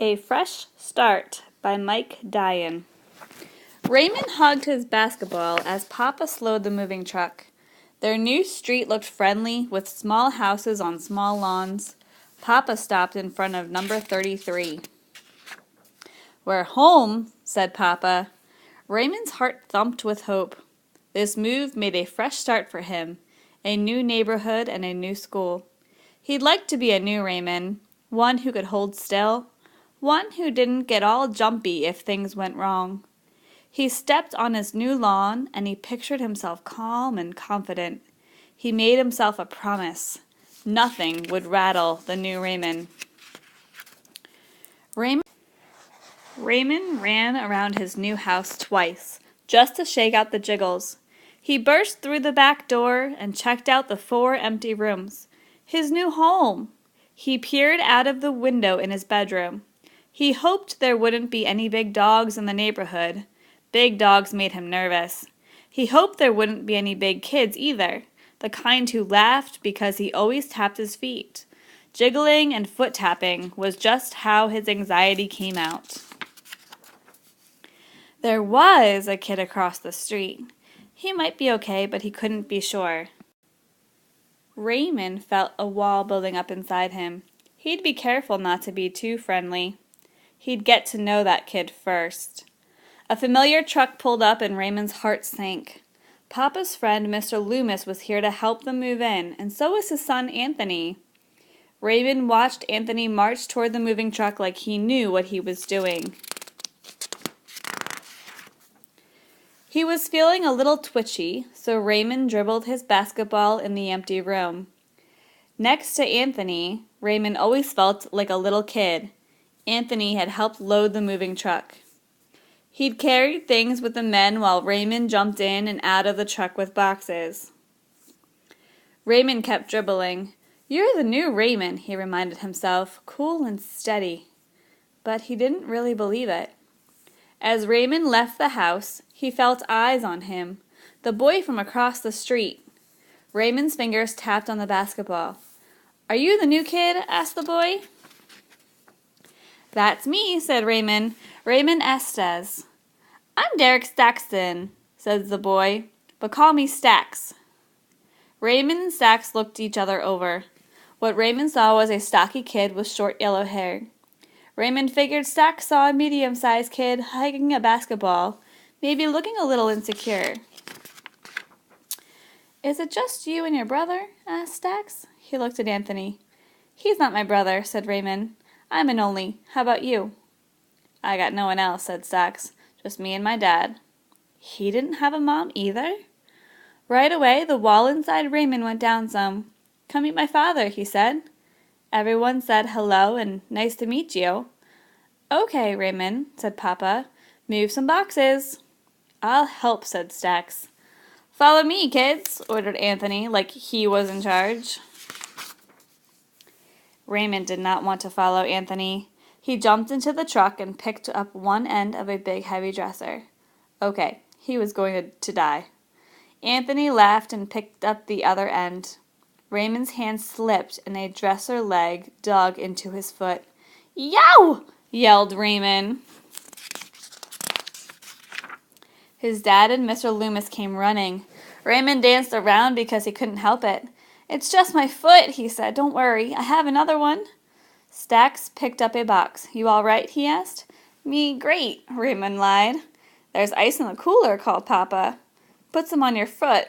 A Fresh Start by Mike Dyan. Raymond hugged his basketball as Papa slowed the moving truck. Their new street looked friendly with small houses on small lawns. Papa stopped in front of number 33. "We're home," said Papa. Raymond's heart thumped with hope. This move made a fresh start for him, a new neighborhood and a new school. He'd like to be a new Raymond, one who could hold still, one who didn't get all jumpy if things went wrong. He stepped on his new lawn and he pictured himself calm and confident. He made himself a promise. Nothing would rattle the new Raymond. Raymond ran around his new house twice, just to shake out the jiggles. He burst through the back door and checked out the 4 empty rooms. His new home! He peered out of the window in his bedroom. He hoped there wouldn't be any big dogs in the neighborhood. Big dogs made him nervous. He hoped there wouldn't be any big kids either, the kind who laughed because he always tapped his feet. Jiggling and foot tapping was just how his anxiety came out. There was a kid across the street. He might be okay, but he couldn't be sure. Raymond felt a wall building up inside him. He'd be careful not to be too friendly. He'd get to know that kid first. A familiar truck pulled up and Raymond's heart sank. Papa's friend, Mr. Loomis, was here to help them move in, and so was his son, Anthony. Raymond watched Anthony march toward the moving truck like he knew what he was doing. He was feeling a little twitchy, so Raymond dribbled his basketball in the empty room. Next to Anthony, Raymond always felt like a little kid. Anthony had helped load the moving truck. He'd carried things with the men while Raymond jumped in and out of the truck with boxes. Raymond kept dribbling. "You're the new Raymond," he reminded himself, cool and steady. But he didn't really believe it. As Raymond left the house, he felt eyes on him, the boy from across the street. Raymond's fingers tapped on the basketball. "Are you the new kid?" asked the boy. "That's me," said Raymond. "Raymond Estes." "I'm Derek Staxton," said the boy, "but call me Stax." Raymond and Stax looked each other over. What Raymond saw was a stocky kid with short yellow hair. Raymond figured Stax saw a medium-sized kid hugging a basketball, maybe looking a little insecure. "Is it just you and your brother?" asked Stax. He looked at Anthony. "He's not my brother," said Raymond. "I'm an only. How about you?" "I got no one else," said Stax. "Just me and my dad." He didn't have a mom either? Right away, the wall inside Raymond went down some. "Come meet my father," he said. Everyone said hello and nice to meet you. "Okay, Raymond," said Papa. "Move some boxes." "I'll help," said Stax. "Follow me, kids," ordered Anthony, like he was in charge. Raymond did not want to follow Anthony. He jumped into the truck and picked up one end of a big heavy dresser. Okay, he was going to die. Anthony laughed and picked up the other end. Raymond's hand slipped and a dresser leg dug into his foot. "Yow!" yelled Raymond. His dad and Mr. Loomis came running. Raymond danced around because he couldn't help it. "It's just my foot," he said. "Don't worry, I have another one." Stax picked up a box. "You all right?" he asked. "Me great," Raymond lied. "There's ice in the cooler," called Papa. "Put some on your foot."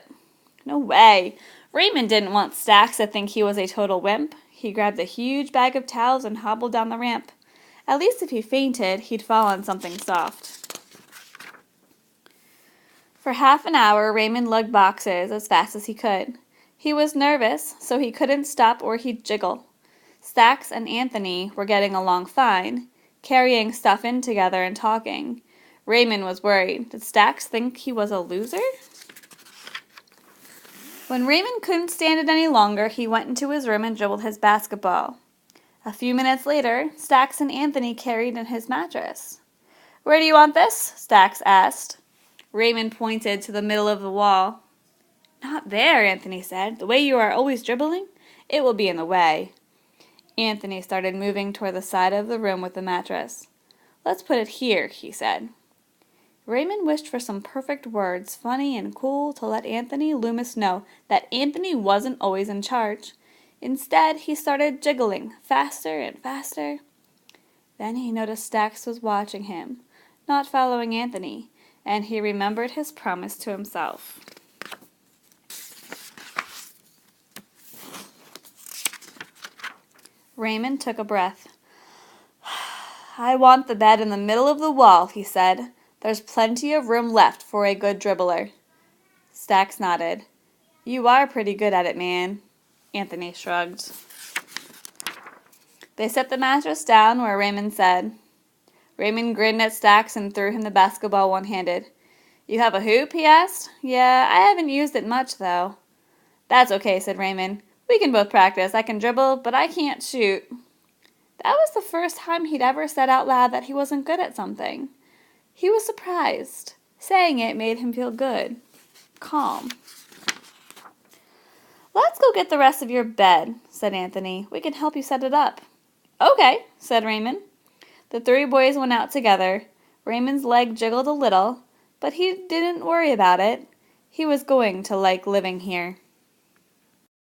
No way. Raymond didn't want Stax to think he was a total wimp. He grabbed a huge bag of towels and hobbled down the ramp. At least if he fainted, he'd fall on something soft. For half an hour, Raymond lugged boxes as fast as he could. He was nervous, so he couldn't stop or he'd jiggle. Stax and Anthony were getting along fine, carrying stuff in together and talking. Raymond was worried. Did Stax think he was a loser? When Raymond couldn't stand it any longer, he went into his room and dribbled his basketball. A few minutes later, Stax and Anthony carried in his mattress. "Where do you want this?" Stax asked. Raymond pointed to the middle of the wall. "Not there," Anthony said. "The way you are always dribbling, it will be in the way." Anthony started moving toward the side of the room with the mattress. "Let's put it here," he said. Raymond wished for some perfect words, funny and cool, to let Anthony Loomis know that Anthony wasn't always in charge. Instead, he started jiggling, faster and faster. Then he noticed Stax was watching him, not following Anthony, and he remembered his promise to himself. Raymond took a breath. "I want the bed in the middle of the wall," he said. "There's plenty of room left for a good dribbler." Stax nodded. "You are pretty good at it, man." Anthony shrugged. They set the mattress down where Raymond said. Raymond grinned at Stax and threw him the basketball one-handed. "You have a hoop?" he asked. "Yeah, I haven't used it much, though." "That's okay," said Raymond. "We can both practice. I can dribble, but I can't shoot." That was the first time he'd ever said out loud that he wasn't good at something. He was surprised. Saying it made him feel good. Calm. "Let's go get the rest of your bed," said Anthony. "We can help you set it up." "Okay," said Raymond. The three boys went out together. Raymond's leg jiggled a little, but he didn't worry about it. He was going to like living here.